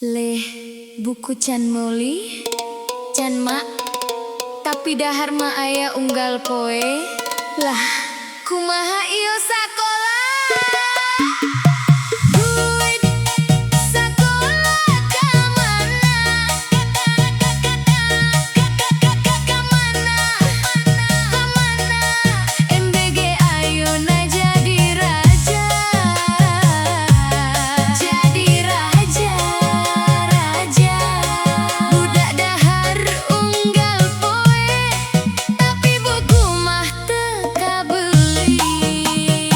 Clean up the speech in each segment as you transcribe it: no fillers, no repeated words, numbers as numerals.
Leh, buku can meuli, can mak, tapi dahar ma aya unggal poe. Lah, kumaha ieu sakola? Duit sakola ka mana? Ka mana? MBG ayeuna jadi raja. Jadi raja. Budak dahar unggal poe, tapi buku mah teu kabeuli.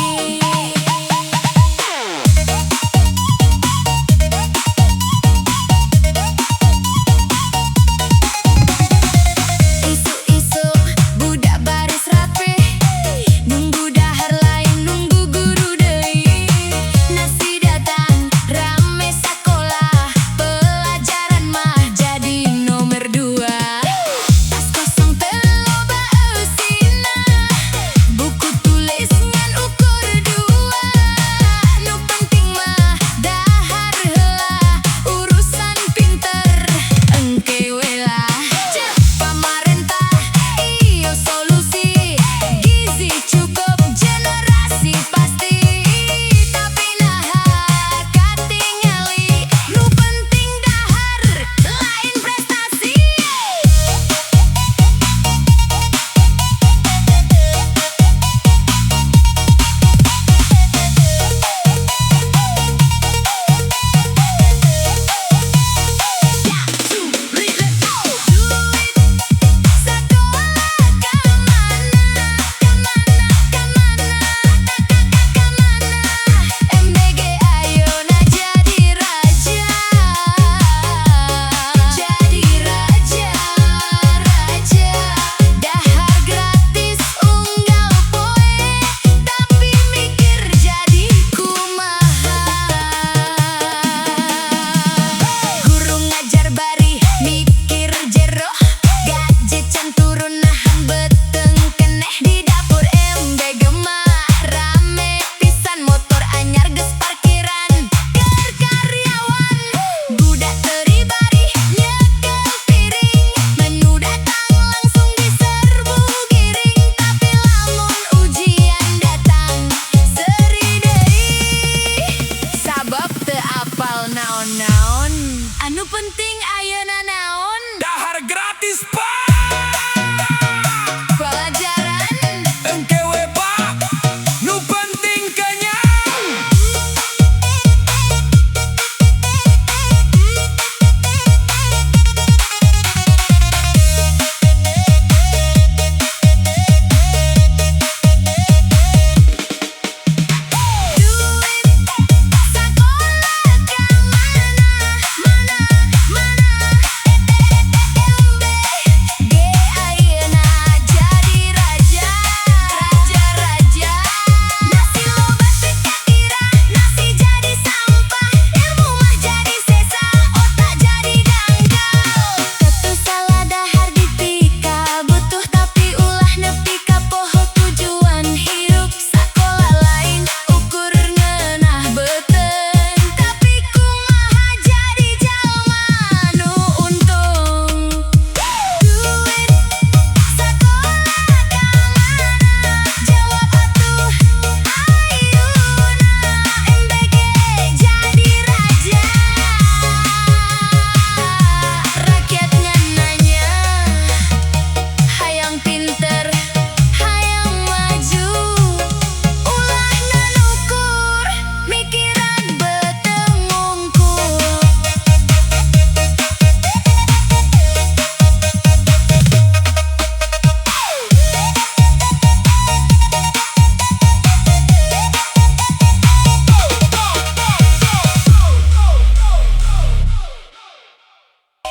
Isu-isu budak baris rapi, nunggu dahar lain nunggu guru deui. Nasi datang rame sakolah, pelajaran mah jadi nomor 2. Tas kosong teu loba eusina, buku tulis ngan ukur 2. Nu penting mah dahar heula, urusan pinter engke we lah. Cek pamarentah ieu solusi, gizi cukup generasi pasti. Tapi naha katingali, nu penting dahar lain prestasi. MBG ayeuna jadi raja. Jadi raja. Dahar gratis unggal poe, tapi mikir jadi kumaha. Guru ngajar bari mikir jero, gaji can turun nahan beteng keneh. Di dapur MBG mah rame pisan, motor anyar geus parkiran. Keur karyawan budak teu bari nyekel piring, menu datang langsung diserbu giring. Tapi lamun ujian datang seri deui, sabab teu apal naon-naon. Anu penting ayeuna naon? Dahar gratis pak, Pelajaran engke we pak, nu penting kenyang. duit sakola ka mana? MBG ayeuna jadi raja. Nasi loba teu kakira, nasi jadi sampah. Ilmu mah jadi sesa, otak jadi dangkal. Teu salah dahar dipika, butuh tapi ulah nepi ka poho tujuan hirup. Sakola lain ukur ngeunah beuteung, tapi kumaha jadi jalma nu untung. Duit sakola ka mana? Jawab atuh ayeuna. MBG jadi raja. Rakyat ngan nanya, hayang pinter, hayang maju. Ulah ngan ukur, mikiran beuteung ngungkul.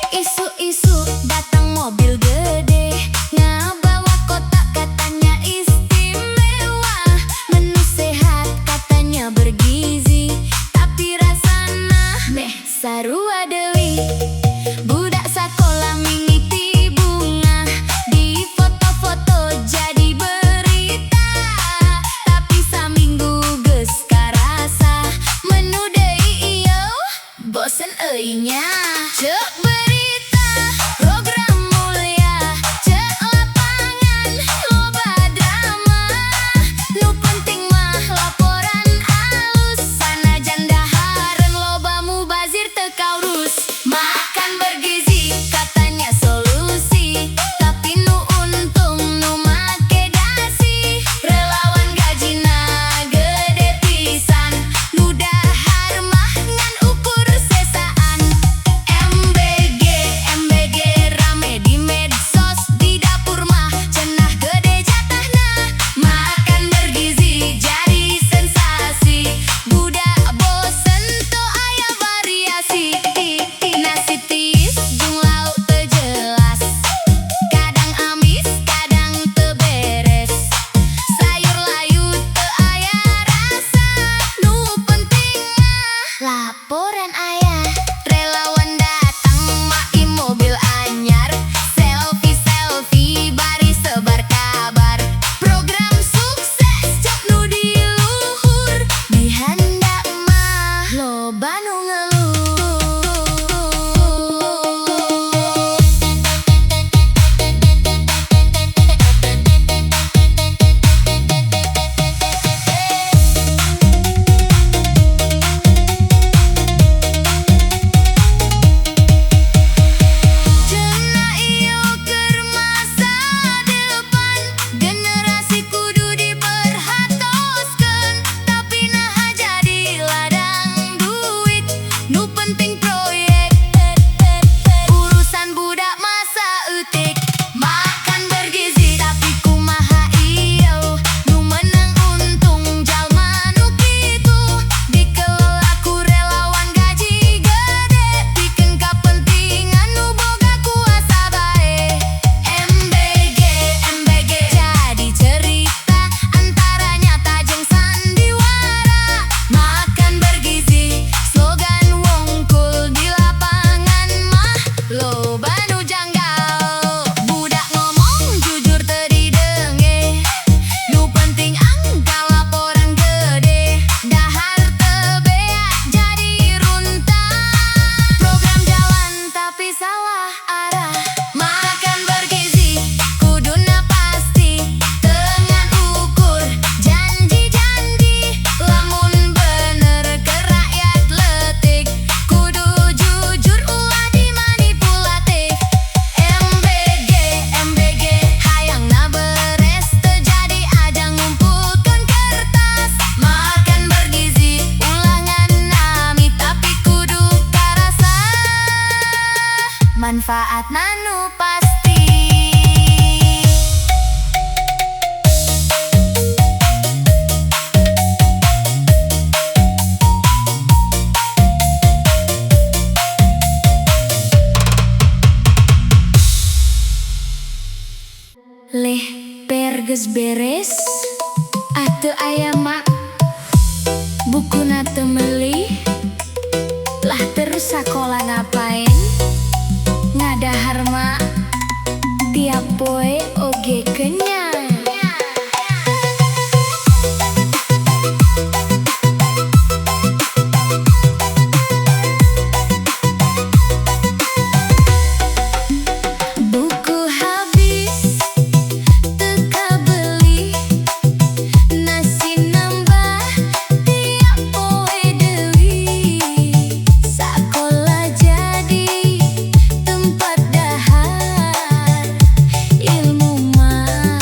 Isu-isu datang mobil gede, ngabawa kotak katanya istimewa. Menu sehat katanya bergizi, tapi rasana meh sarua deui. Budak sakola mimiti bunga, di foto-foto jadi berita. Tapi saminggu geus karasa, menu deui ieu bosen bosen euy-nya. Cek berita, program mulia, cek lapangan, loba drama. Nu penting mah laporan alus, sanajan dahareun loba mubazir teu kaurus. Makan bergizi katanya solusi, tapi nu untung nu make dasi. Relawan gajina gede pisan, nu dahar mah ngan ukur sesaan. MBG rame di medsos, di dapur mah cenah gede jatahna. Makan bergizi jadi sensasi, budak bosen teu aya variasi. Nasi tiis jeung lauk teu jelas, kadang amis kadang teu beres. Sayur layut teu aya rasa, nu penting mah laporan aya. Relawan datang maki mobil anyar, selfie bari sebar kabar. Program sukses cek nu di luhur, di handap mah loba nu ngeluh. Cenah ieu keur masa depan, generasi kudu diperhatoskeun. Tapi naha jadi ladang duit, nu penting proyek, urusan budak masa eutik. Makan bergizi tapi kumaha ieu, nu menang untung jalma nu kitu. Dikelola ku relawan gaji gede, pikeun kapentingan nu boga kuasa bae. MBG jadi cerita antara nyata jeung sandiwara. Makan bergizi slogan wungkul, di lapangan mah loba nu janggal. Budak ngomong jujur teu didenge, nu penting angka laporan gede. Dahar teu bea jadi runtah, program jalan tapi salah arah. Makan bergizi kuduna pasti, teu ngan ukur janji-janji. Lamun bener ke rakyat leutik, kudu jujur ulah dimanipulatif. MBG hayangna beres, teu jadi ajang ngumpulkeun kertas. Makan bergizi ulangan nami, tapi kudu karasa manfaatna nu pasti. Leh perges beres, atuh aya mak bukuna teu meuli. Lah terus sakola ngapain? Ngadahar mak tiap poe oge kenyang. Buku habis teu kabeli, nasi nambah tiap poe deui. Sakola jadi tempat dahar, ilmu mah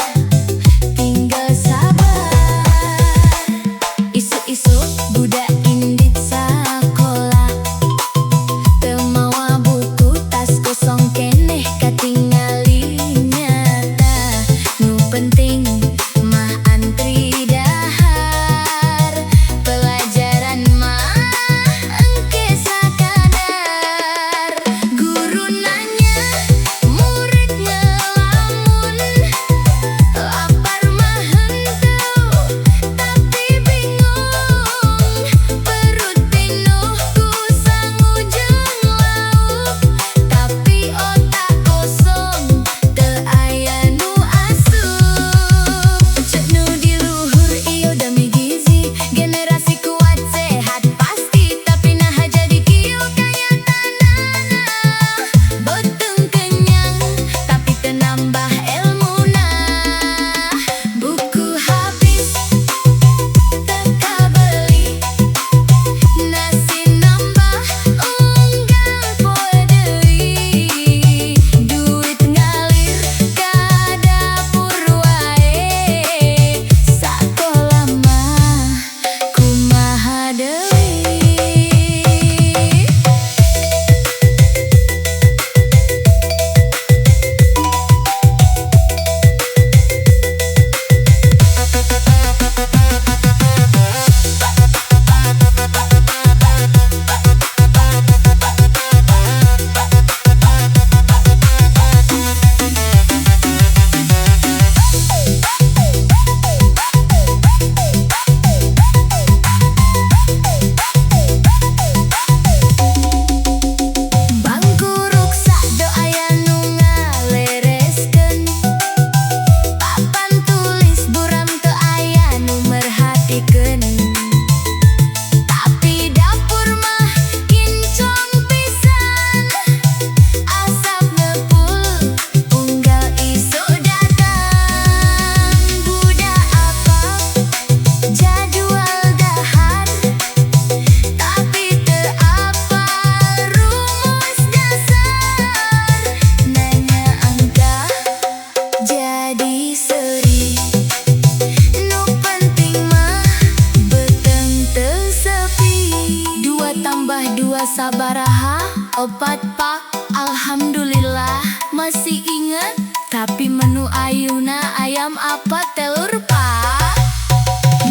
Hah, opat pak, alhamdulillah masih inget. Tapi menu ayuna ayam apa telur pak?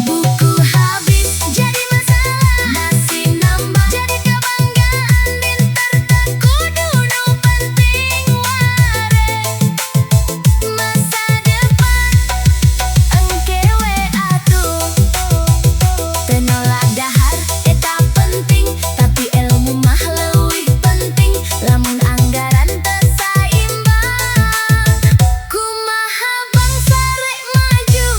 Buku habis jadi masalah, nasi nambah jadi kebanggaan. Bintar tak kudu nu penting ware masa depan engkewe atuh. Tenolak dahar eta penting, tapi ilmu mah leuwih penting. Lamun anggaran teu saimbang, kumaha bangsa rek maju?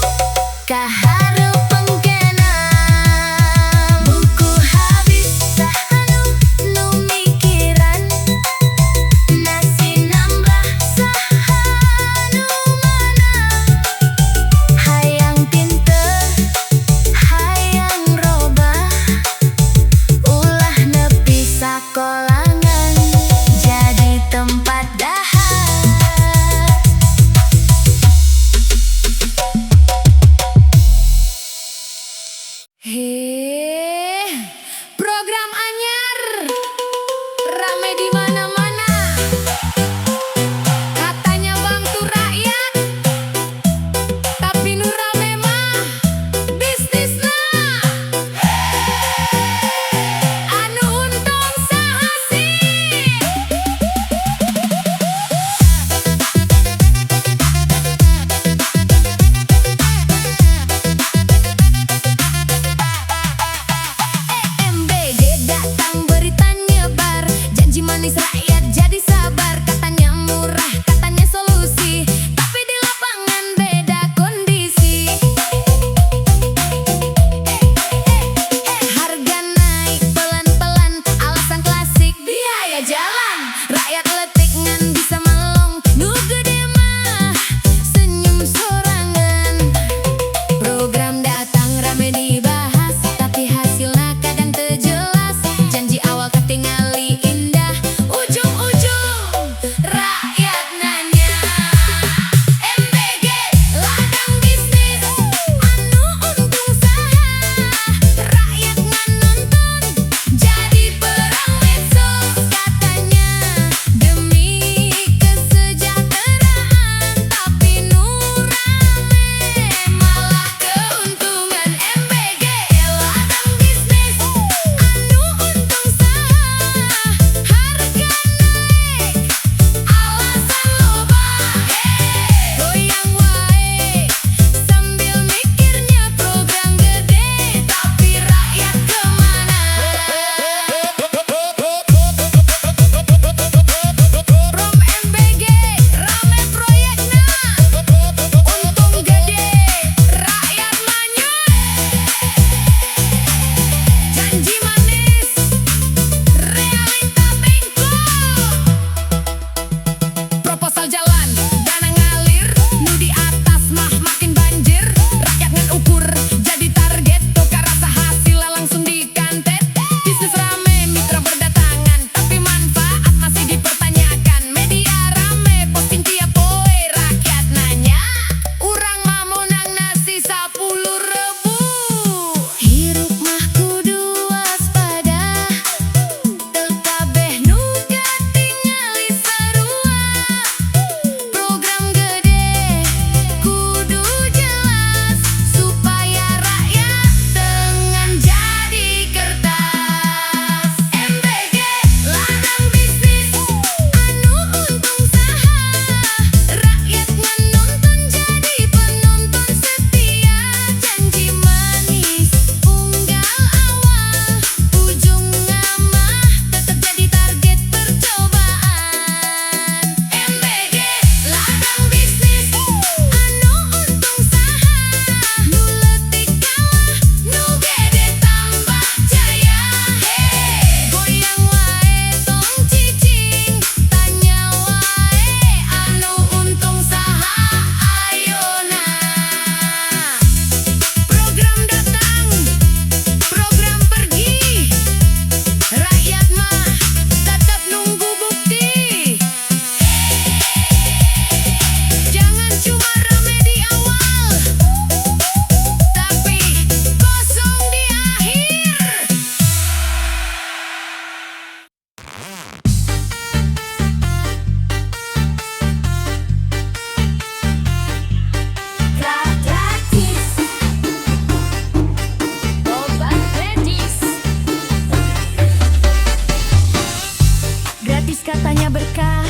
Katanya berkah,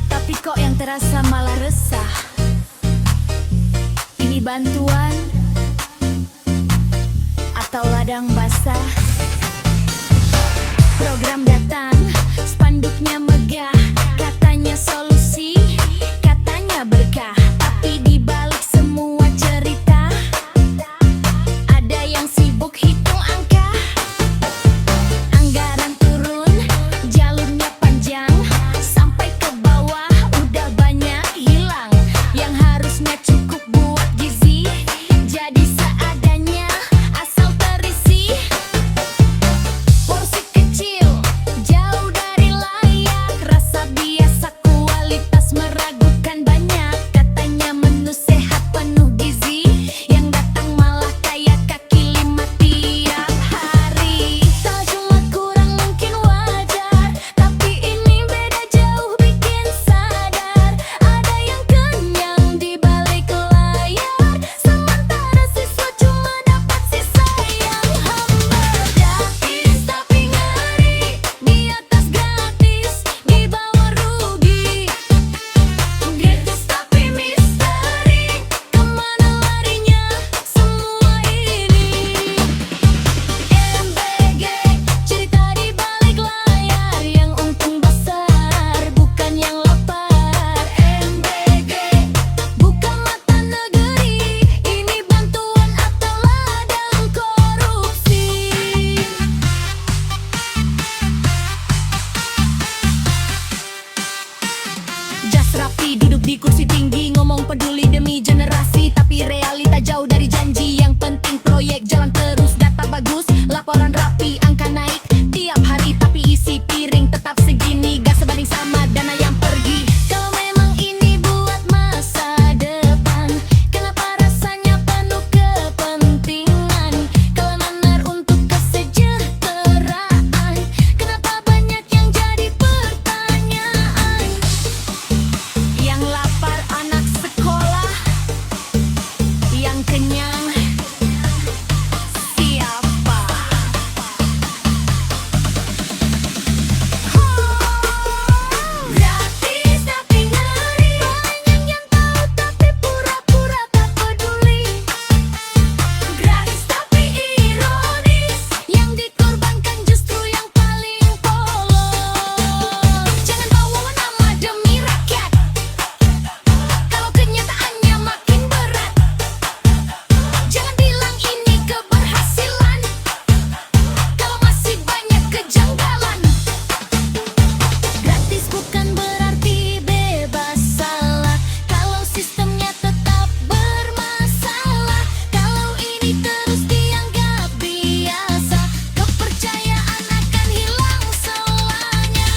tapi kok yang terasa malah resah. Ini bantuan atau ladang basah? Program datang, spanduknya megah. Katanya solusi, katanya berkah. Tapi di balik semua cerita, ada yang sibuk hitung angka. Anggaran turun, jalurnya panjang, sampai ke bawah udah banyak hilang. Yang harusnya cukup buat gizi, jadi seadanya, asal terisi. Porsi kecil, jauh dari layak, rasa biasa, kualitas meragukan banyak. Katanya menu sehat penuh gizi, yang datang malah kayak kaki lima tiap hari. Tak cuma kurang mungkin wajar, tapi ini beda jauh bikin sadar. Ada yang kenyang di balik layar, sementara siswa cuma dapat sisa yang hambar. Gratis tapi ngeri, di atas gratis, di bawah rugi. Gratis tapi misteri, kemana larinya semua ini? MBG, cerita di balik layar, yang untung besar, bukan yang lapar. MBG, bukan mata negeri, ini bantuan atau ladang korupsi. Jas rapi, duduk di kursi tinggi, ngomong peduli demi generasi, tapi realita jauh dari janji. Yang penting proyek jalan terus, data bagus, laporan rapi, angka naik tiap hari, tapi isi piring tetap segini, gak sebanding sama dana yang pergi. Kalau memang ini buat masa depan, kenapa rasanya penuh kepentingan? Kalau benar untuk kesejahteraan, kenapa banyak yang jadi pertanyaan? Yang lapar anak sekolah, yang kenyang siapa? Gratis tapi ngeri, banyak yang tahu tapi pura-pura tak peduli. Gratis tapi ironis, yang dikorbankan justru yang paling polos. Jangan bawa nama demi rakyat, kalau kenyataannya makin berat. Jangan bilang ini keberhasilan, kalau masih banyak kejanggalan. Gratis bukan berarti bebas salah, kalau sistemnya tetap bermasalah. Kalau ini terus dianggap biasa, kepercayaan akan hilang selamanya.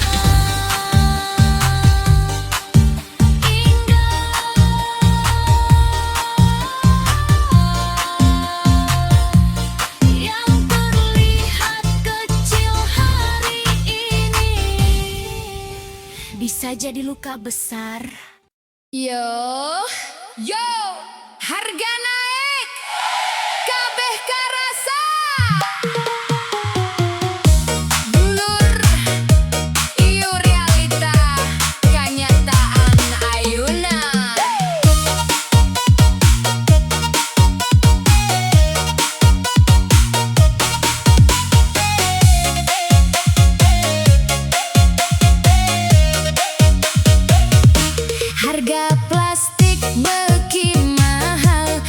Yang terlihat kecil hari ini bisa jadi luka besar. Yo, harga naik, kabeh karasa. Dulur, iyo realita, kenyataan ayuna. Harga plastik beki mahal,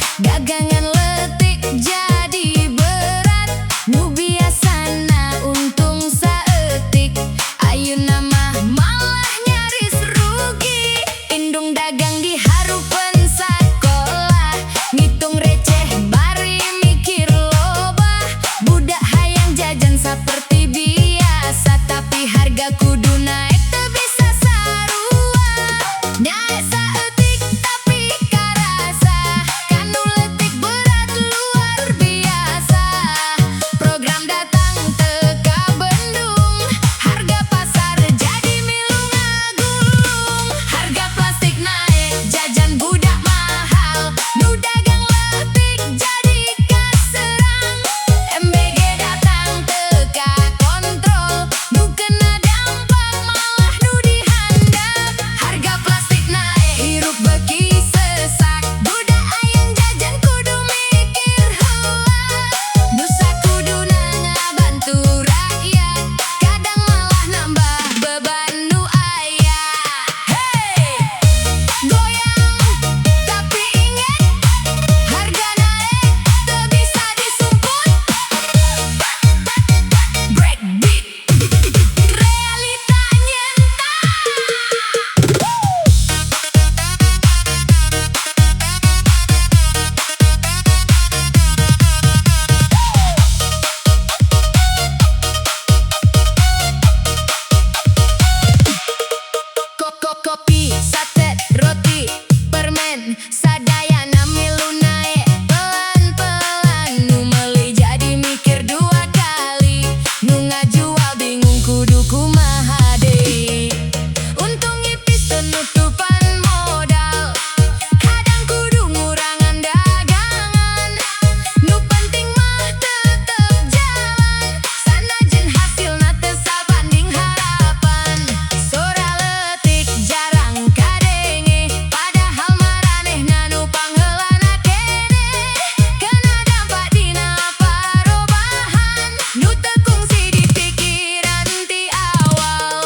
kumaha deui. Untung ipis penutupan modal, kadang kudu ngurangan dagangan. Nu penting mah tetep jalan, sanajan hasilna teu sabanding harapan. Sora leutik jarang kadenge, padahal maranehna nu pangheulana keneh. Kena dampak dina parobahan, nu teu kungsi di pikiran ti awal.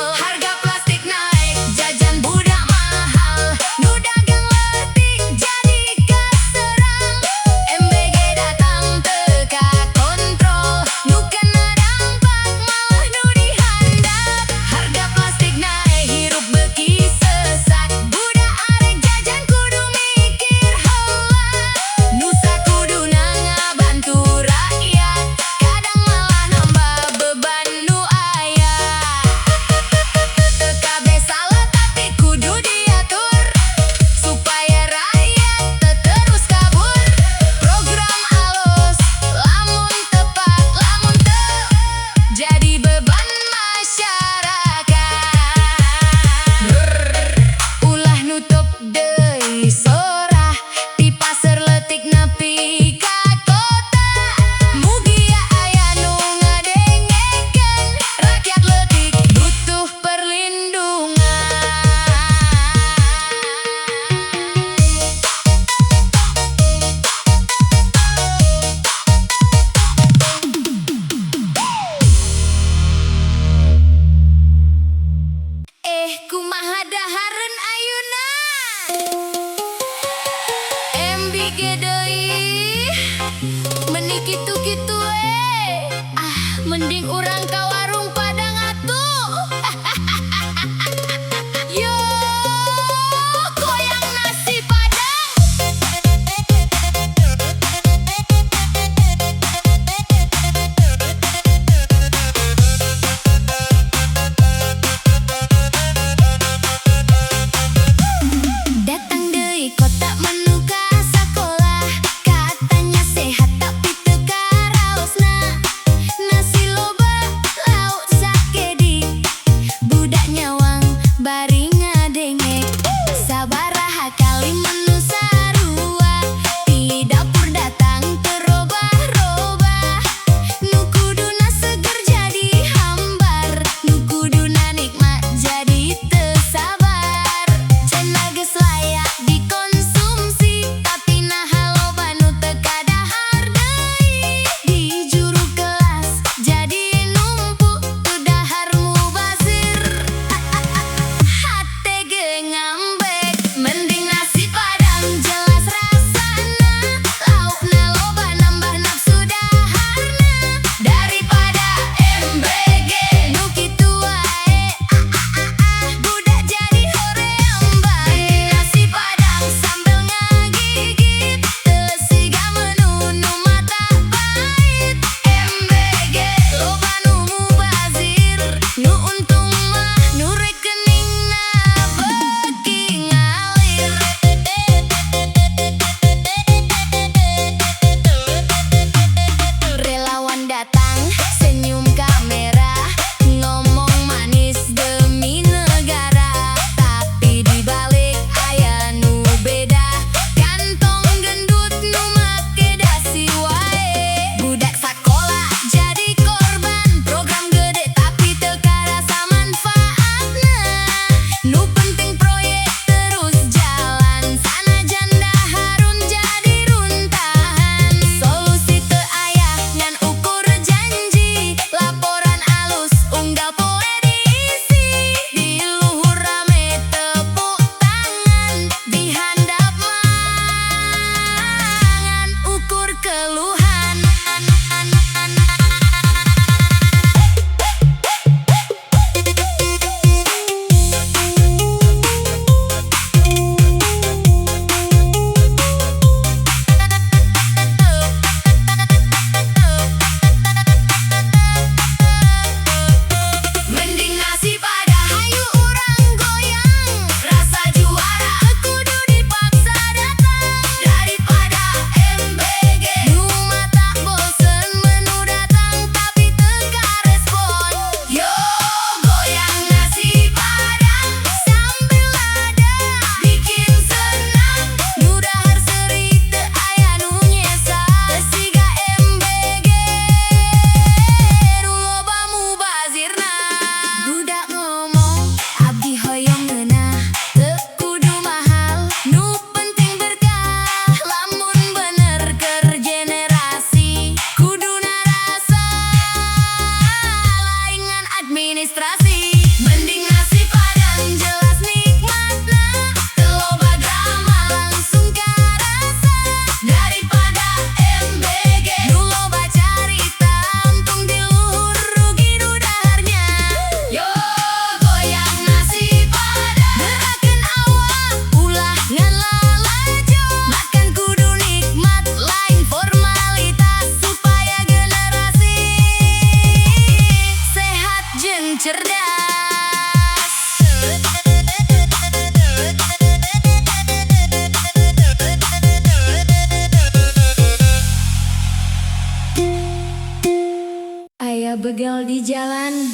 Ayah begal di jalan.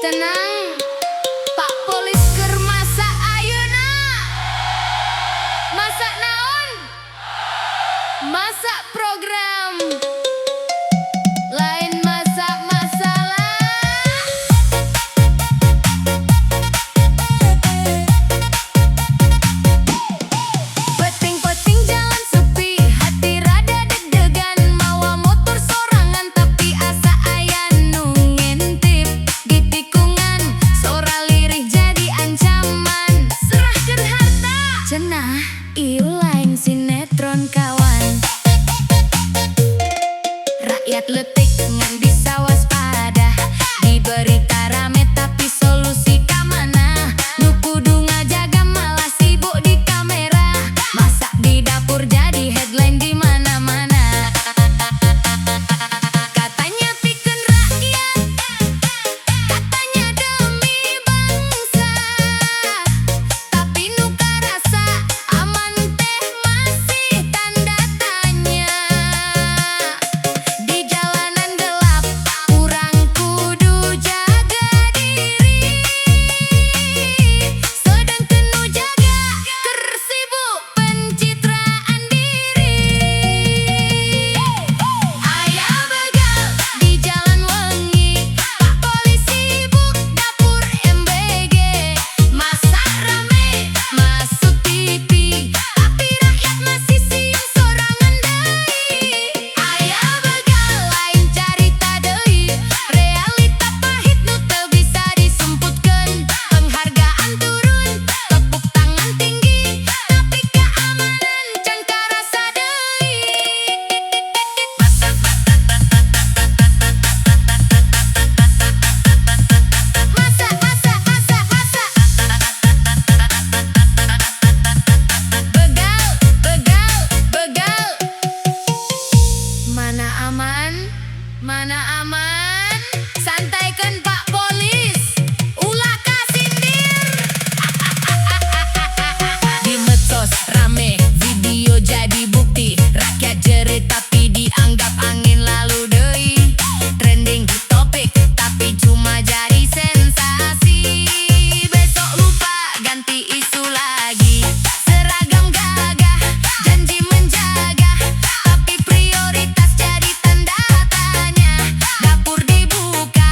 Tenang, Pak Polis keur masak ayeuna. Masak naon? Masak program. Lain masak masalah. Peting-peting jalan sepi, hati rada deg-degan. Mawa motor sorangan tapi asa aya nu ngintip. Di tikungan, sora lirih jadi ancaman. Serahkeun harta. Cenah, ieu lain sinetron kawan. Rakyat leutik ngan bisa waspada. Di berita rame tapi solusi ka mana? Nu kudu ngajaga malah sibuk di kamera. Masak di dapur jadi headline di mana-mana. Katanya pikeun rakyat, katanya demi bangsa. Tapi nu karasa aman teh masih tanda tanya. Di jalanan gelap, urang kudu jaga diri. Sedangkan nu jaga keur sibuk pencitraan diri. Aya begal di jalan wengi, Pak Polis sibuk dapur MBG. Masak rame, masuk TV, tapi rakyat masih siung sorangan deui. Aya begal lain carita deui, realita pahit nu teu bisa disumputkeun. Penghargaan turun, tepuk tangan tinggi, tapi keamanan can karasa deui. Masak, masak, masak. Begal, begal, begal. Mana aman? Mana aman? Santaikeun Pak Polis, ulah kasindir. Di medsos rame, video jadi bukti. Rakyat jerit tapi dianggap angin lalu deui. Trending topik tapi cuma jadi sensasi. Besok lupa ganti isu lagi. Seragam gagah, janji menjaga, tapi prioritas jadi tanda tanya. Dapur dibuka,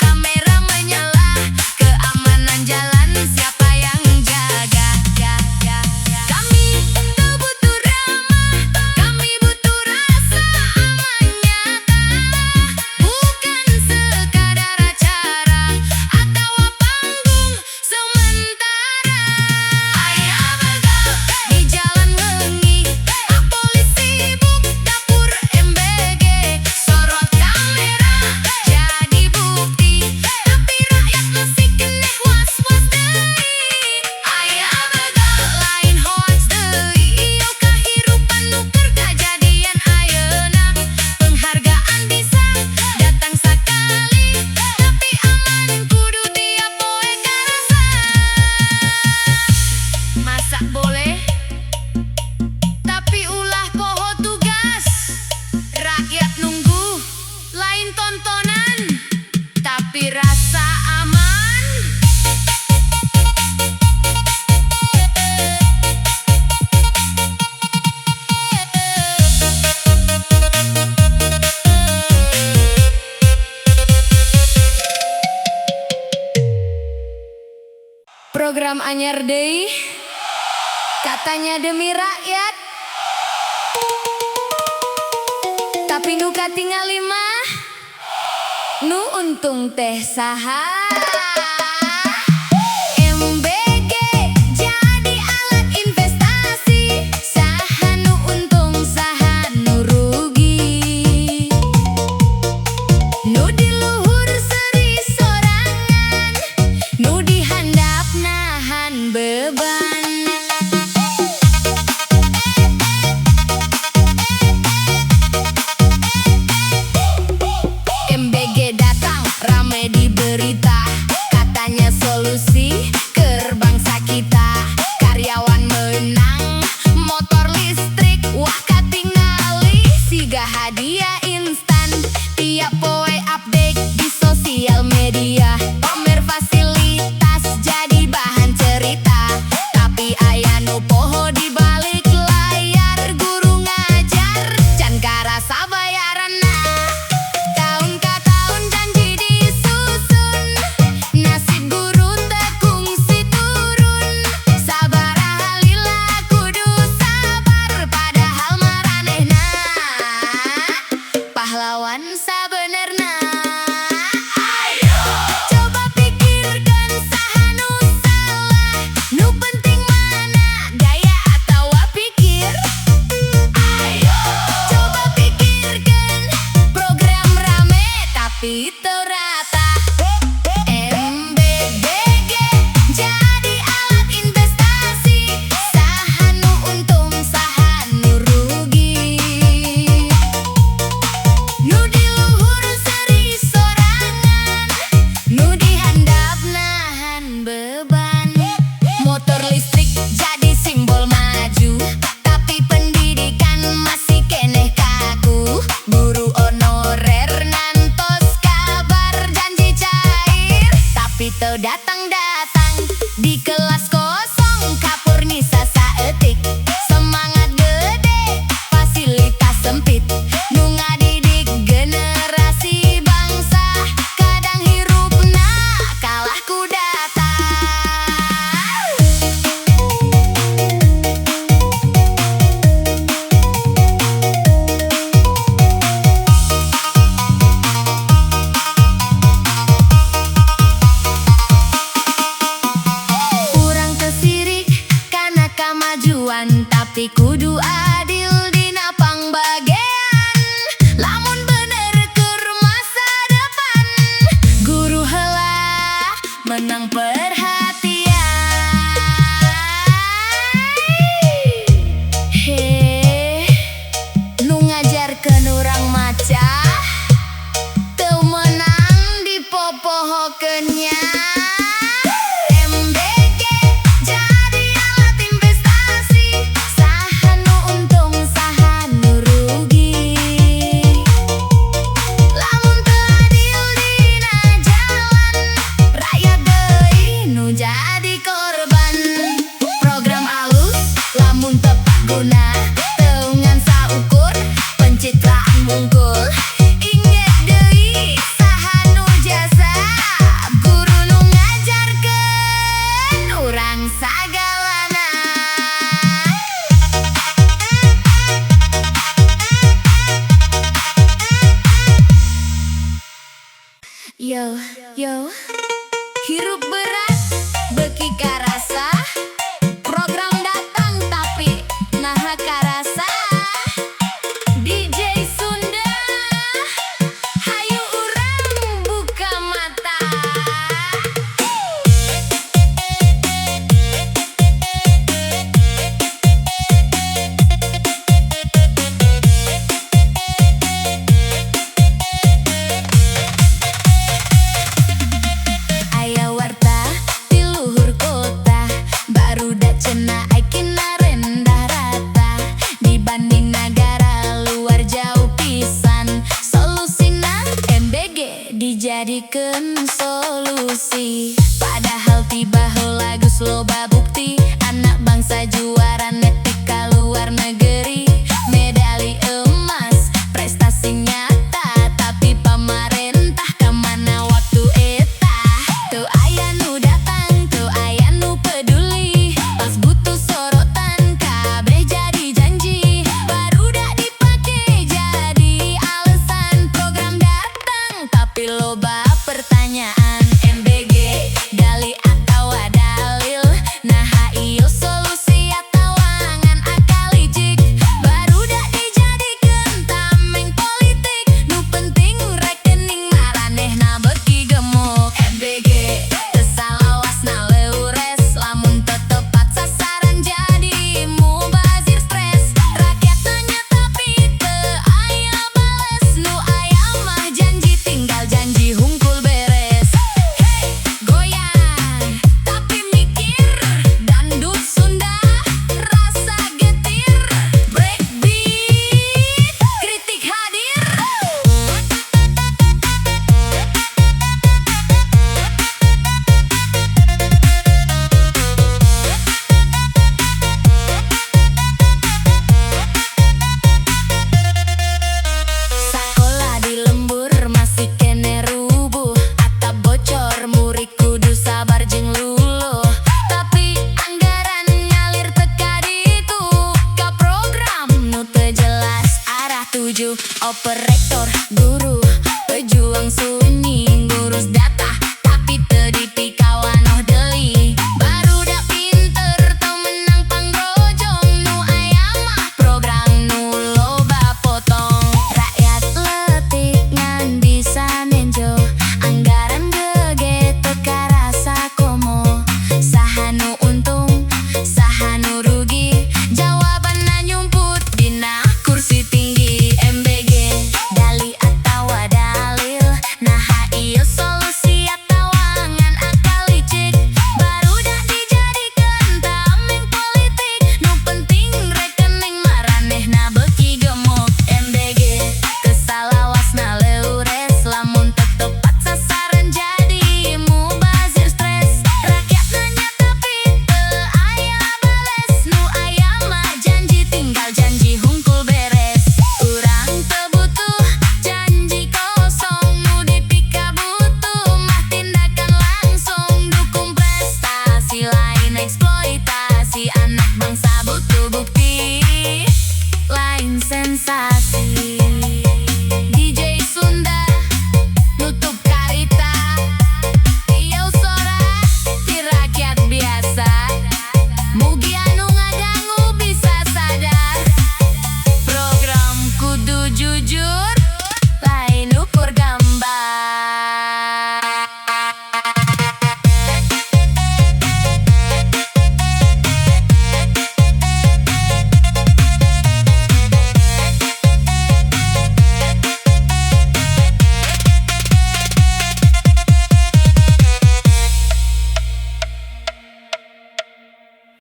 kamera menyala, keamanan jalan siapa yang jaga? Kami teu butuh drama, kami butuh rasa aman nyata. Bukan sekadar acara atau panggung sementara. Aya begal di jalan wengi, Pak Polis sibuk dapur MBG. Sorot kamera jadi bukti, tapi rakyat masih keneh was-was deui. Aya begal lain hoax deui, ieu kahirupan nu keur kajadian ayeuna. Penghargaan bisa datang sakali, tapi aman kudu tiap poe karasa. Masak boleh, tapi ulah poho tugas. Rakyat nunggu, lain tontonan, tapi rasa aman. Program anyar deui, katanya demi rakyat. Tapi nu katingali mah, nu untung teh saha? MBG jadi alat investasi. Saha nu untung, saha nu rugi. Nu di luhur seri sorangan, nu di handap nahan beban. MBG datang rame di berita. katanya solusi ke bangsa kita. Karyawan menang motor listrik, wah katingali siga hadiah instan. Tiap poe update di sosial media, pamer fasilitas jadi bahan cerita. Tapi aya nu poho di balik layar, guru ngajar can karasa bayaranna. Tahun ka tahun janji disusun, nasib guru teu kungsi turun. Sabaraha lila kudu sabar, padahal maranehna pahlawan sabenerna. Ayo coba pikirkan saha nu salah, nu penting mana gaya atau pikir. Ayo coba pikirkan program rame tapi teu rata. MBBG jadi alat investasi, saha nu untung saha nu rugi. Nu di luhur seri sorangan, nu di handap nahan beban. Motor listrik jadi simbol maju, tapi pendidikan masih keneh kaku. Guru honorer ngantos kabar janji cair, tapi teu datang-datang. Di kelas kosong kapur nisa saeutik, semangat gede fasilitas sempit. Nu ngadidik generasi bangsa, kadang hirupna kalah ku data. Urang teu sirik kana kamajuan, tapi kudu adil dina pangbagean. Lamun bener keur masa depan, guru heula menang perhatian. He, nu ngajarkeun urang maca teu menang dipopohokeunnya. MBG jadi alat investasi, saha nu untung saha nu rugi. Lamun teu adil dina jalan, rakyat deui nu jadi korban. Program alus lamun tepat guna, teu ngan saukur pencitraan wungkul. Inget deui saha nu jasa, guru nu ngajarkeun urang sagalana. Yo, yo, hirup berat beki karasa, program datang tapi naha karasa. DJ Sunda, hayu urang buka mata. Aya warta di luhur kota, barudak cenah aikina rendah rata. Dibanding negara luar jauh pisan, solusina MBG dijadikeun solusi. Padahal tiba heula geus loba bukti, anak bangsa juara nepi ka luar negeri.